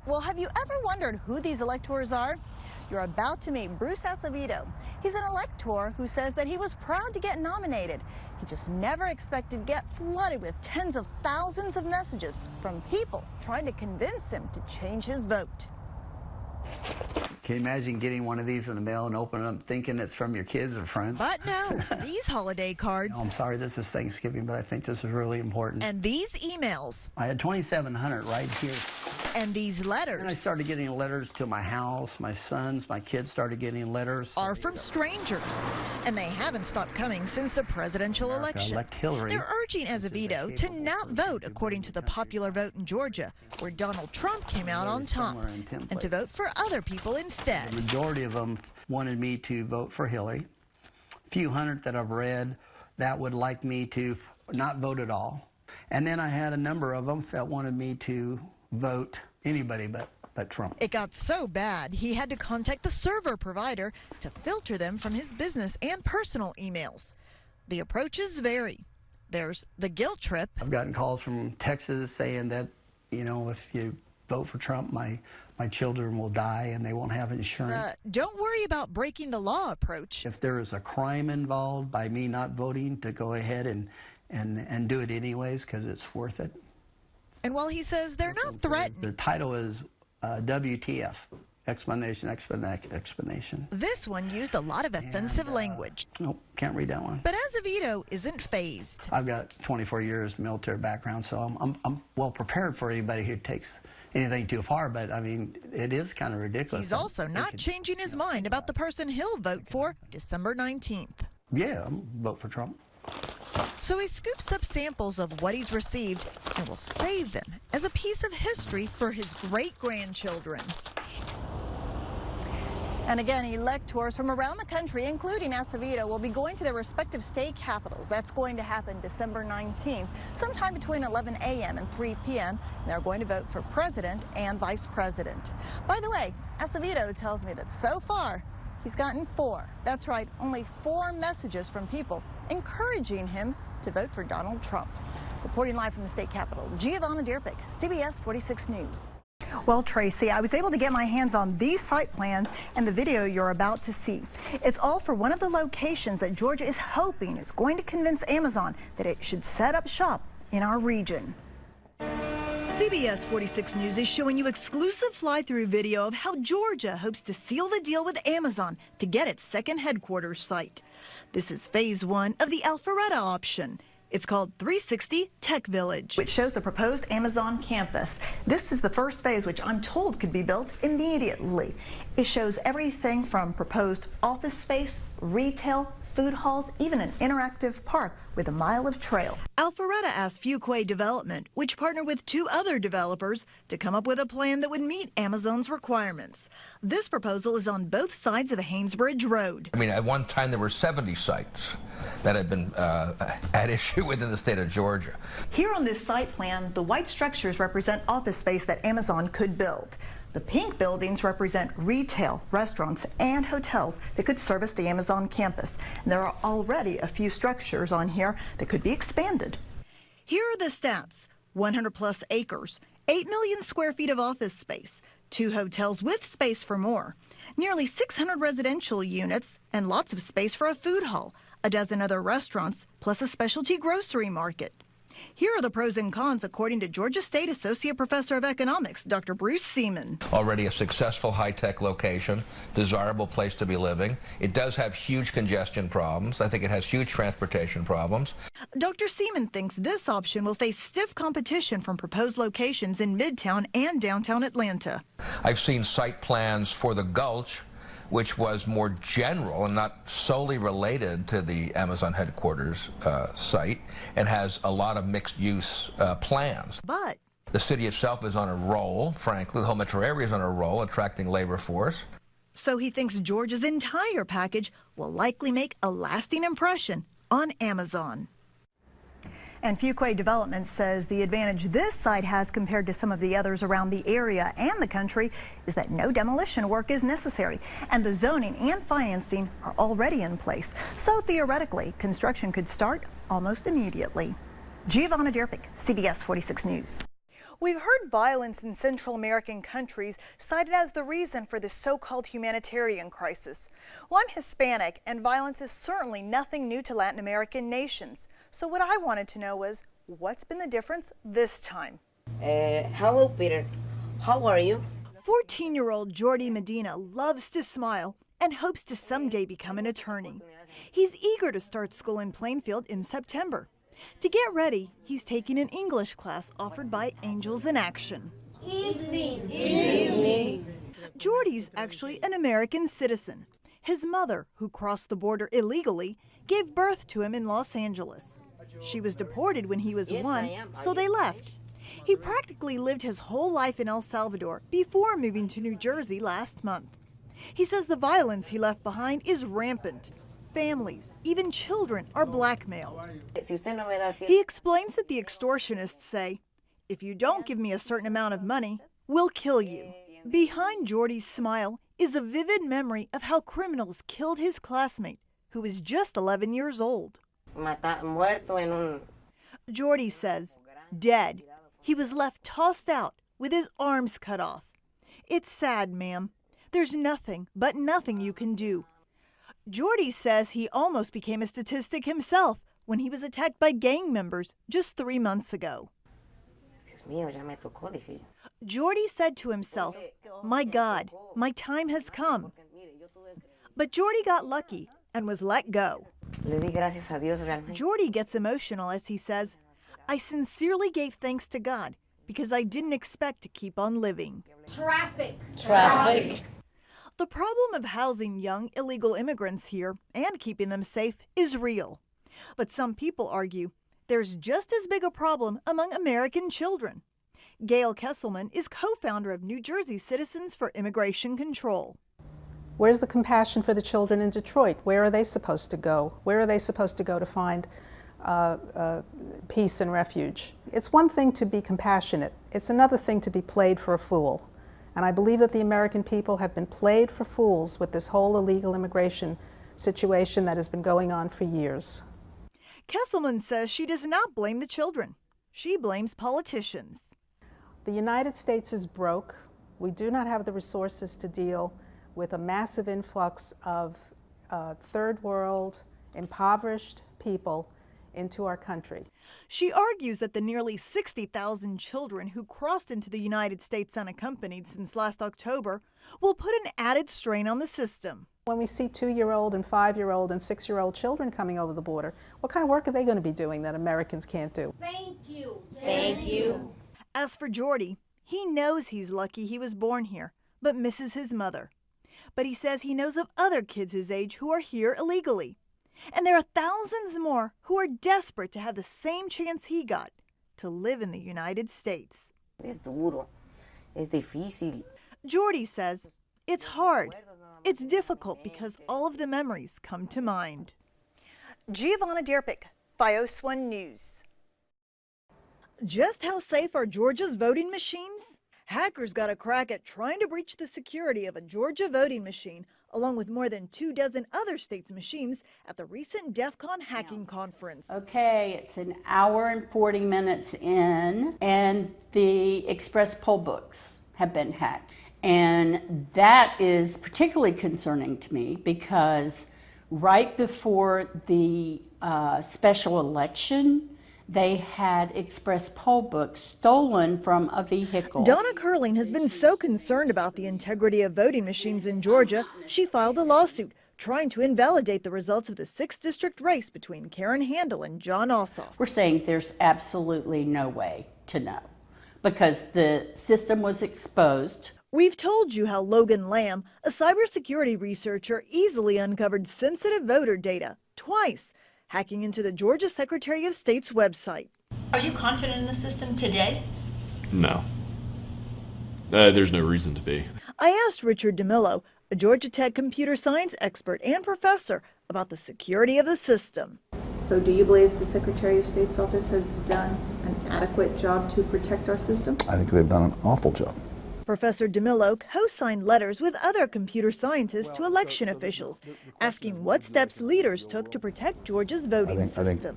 Well, have you ever wondered who these electors are? You're about to meet Bruce Acevedo. He's an elector who says that he was proud to get nominated. He just never expected to get flooded with tens of thousands of messages from people trying to convince him to change his vote. Can you imagine getting one of these in the mail and opening them thinking it's from your kids or friends? But no, these holiday cards. No, I'm sorry, this is Thanksgiving, but I think this is really important. And these emails. I had 2,700 right here. And these letters. And I started getting letters to my house. My sons, my kids started getting letters. Are from strangers. And they haven't stopped coming since the presidential election. Elect Hillary. They're urging Acevedo to not vote according to the popular vote in Georgia, where Donald Trump came out on top, and to vote for other people instead. The majority of them wanted me to vote for Hillary. A few hundred that I've read that would like me to not vote at all. And then I had a number of them that wanted me to vote anybody but Trump. It got so bad, he had to contact the server provider to filter them from his business and personal emails. The approaches vary. There's the guilt trip. I've gotten calls from Texas saying that, you know, if you vote for Trump, my children will die and they won't have insurance. Don't worry about breaking the law approach. If there is a crime involved by me not voting, to go ahead and do it anyways because it's worth it. And while he says they're not threatened. The title is WTF, explanation. This one used a lot of offensive language. Nope, can't read that one. But Acevedo isn't fazed. I've got 24 years military background, so I'm well prepared for anybody who takes anything too far, but I mean, it is kind of ridiculous. He's also not changing his mind about the person he'll vote for December 19th. Yeah, I'm vote for Trump. So he scoops up samples of what he's received and will save them as a piece of history for his great-grandchildren. And again, electors from around the country, including Acevedo, will be going to their respective state capitals. That's going to happen December 19th, sometime between 11 a.m. and 3 p.m. And they're going to vote for president and vice president. By the way, Acevedo tells me that so far, he's gotten 4. That's right, only 4 messages from people encouraging him to vote for Donald Trump. Reporting live from the state capitol, Giovanna Drpic, CBS 46 News. Well, Tracy, I was able to get my hands on these site plans and the video you're about to see. It's all for one of the locations that Georgia is hoping is going to convince Amazon that it should set up shop in our region. CBS 46 News is showing you exclusive fly-through video of how Georgia hopes to seal the deal with Amazon to get its second headquarters site. This is phase 1 of the Alpharetta option. It's called 360 Tech Village, which shows the proposed Amazon campus. This is the first phase, which I'm told could be built immediately. It shows everything from proposed office space, retail, food halls, even an interactive park with a mile of trail. Alpharetta asked Fuquay Development, which partnered with 2 other developers, to come up with a plan that would meet Amazon's requirements. This proposal is on both sides of Haynesbridge Road. I mean, at one time there were 70 sites that had been at issue within the state of Georgia. Here on this site plan, the white structures represent office space that Amazon could build. The pink buildings represent retail, restaurants, and hotels that could service the Amazon campus. And there are already a few structures on here that could be expanded. Here are the stats: 100+ acres, 8 million square feet of office space, 2 hotels with space for more, nearly 600 residential units, and lots of space for a food hall, a dozen other restaurants, plus a specialty grocery market. Here are the pros and cons according to Georgia State Associate Professor of Economics, Dr. Bruce Seaman. Already a successful high-tech location, desirable place to be living. It does have huge congestion problems. I think it has huge transportation problems. Dr. Seaman thinks this option will face stiff competition from proposed locations in Midtown and downtown Atlanta. I've seen site plans for the Gulch, which was more general and not solely related to the Amazon headquarters site, and has a lot of mixed-use plans. But the city itself is on a roll, frankly. The whole metro area is on a roll, attracting labor force. So he thinks Georgia's entire package will likely make a lasting impression on Amazon. And Fuquay Development says the advantage this site has compared to some of the others around the area and the country is that no demolition work is necessary, and the zoning and financing are already in place. So theoretically, construction could start almost immediately. Giovanna Drpic, CBS 46 News. We've heard violence in Central American countries cited as the reason for this so-called humanitarian crisis. Well, I'm Hispanic, and violence is certainly nothing new to Latin American nations. So what I wanted to know was, what's been the difference this time? Hello, Peter. How are you? 14-year-old Jordi Medina loves to smile and hopes to someday become an attorney. He's eager to start school in Plainfield in September. To get ready, he's taking an English class offered by Angels in Action. Evening. Jordi's actually an American citizen. His mother, who crossed the border illegally, gave birth to him in Los Angeles. She was deported when he was 1, so they left. He practically lived his whole life in El Salvador before moving to New Jersey last month. He says the violence he left behind is rampant. Families, even children, are blackmailed. He explains that the extortionists say, if you don't give me a certain amount of money, we'll kill you. Behind Jordi's smile is a vivid memory of how criminals killed his classmate, who was just 11 years old. Jordi says, dead. He was left tossed out with his arms cut off. It's sad, ma'am. There's nothing but nothing you can do. Jordi says he almost became a statistic himself when he was attacked by gang members just 3 months ago. Jordi said to himself, my God, my time has come. But Jordi got lucky and was let go. Jordi gets emotional as he says, I sincerely gave thanks to God because I didn't expect to keep on living. Traffic. The problem of housing young illegal immigrants here and keeping them safe is real. But some people argue there's just as big a problem among American children. Gail Kesselman is co-founder of New Jersey Citizens for Immigration Control. Where's the compassion for the children in Detroit? Where are they supposed to go? Where are they supposed to go to find peace and refuge? It's one thing to be compassionate. It's another thing to be played for a fool. And I believe that the American people have been played for fools with this whole illegal immigration situation that has been going on for years. Kesselman says she does not blame the children. She blames politicians. The United States is broke. We do not have the resources to deal with a massive influx of third world, impoverished people into our country. She argues that the nearly 60,000 children who crossed into the United States unaccompanied since last October will put an added strain on the system. When we see 2-year-old and 5-year-old and 6-year-old children coming over the border, what kind of work are they going to be doing that Americans can't do? Thank you. Thank you. As for Jordi, he knows he's lucky he was born here, but misses his mother. But he says he knows of other kids his age who are here illegally. And there are thousands more who are desperate to have the same chance he got to live in the United States. Es duro. Es difícil. Jordi says it's hard. It's difficult because all of the memories come to mind. Giovanna Drpic, Fios 1 News. Just how safe are Georgia's voting machines? Hackers got a crack at trying to breach the security of a Georgia voting machine, along with more than 24 other states' machines at the recent DEF CON hacking conference. Okay, it's an hour and 40 minutes in, and the express poll books have been hacked. And that is particularly concerning to me because right before the special election, they had express poll books stolen from a vehicle. Donna Curling has been so concerned about the integrity of voting machines in Georgia, she filed a lawsuit trying to invalidate the results of the 6th district race between Karen Handel and John Ossoff. We're saying there's absolutely no way to know because the system was exposed. We've told you how Logan Lamb, a cybersecurity researcher, easily uncovered sensitive voter data twice, hacking into the Georgia Secretary of State's website. Are you confident in the system today? No. There's no reason to be. I asked Richard DeMillo, a Georgia Tech computer science expert and professor, about the security of the system. So do you believe the Secretary of State's office has done an adequate job to protect our system? I think they've done an awful job. Professor DeMillo co-signed letters with other computer scientists to election officials, asking what steps leaders took to protect Georgia's voting system.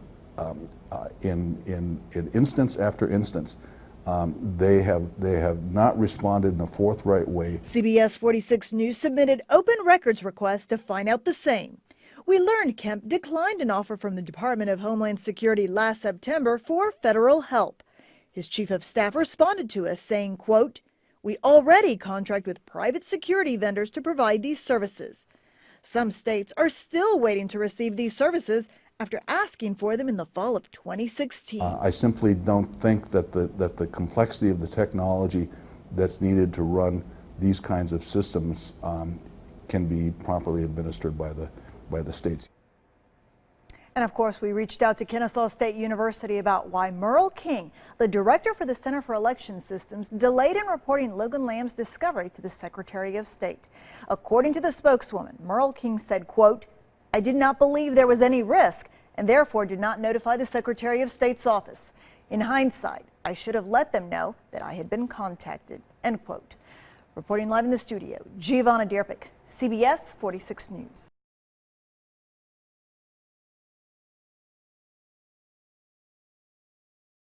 In instance after instance, They have not responded in a forthright way. CBS 46 News submitted open records requests to find out the same. We learned Kemp declined an offer from the Department of Homeland Security last September for federal help. His chief of staff responded to us saying, quote, "We already contract with private security vendors to provide these services. Some states are still waiting to receive these services after asking for them in the fall of 2016. I simply don't think that the complexity of the technology that's needed to run these kinds of systems can be properly administered by the states. And of course, we reached out to Kennesaw State University about why Merle King, the director for the Center for Election Systems, delayed in reporting Logan Lamb's discovery to the Secretary of State. According to the spokeswoman, Merle King said, quote, "I did not believe there was any risk and therefore did not notify the Secretary of State's office. In hindsight, I should have let them know that I had been contacted," end quote. Reporting live in the studio, Giovanna Drpic, CBS 46 News.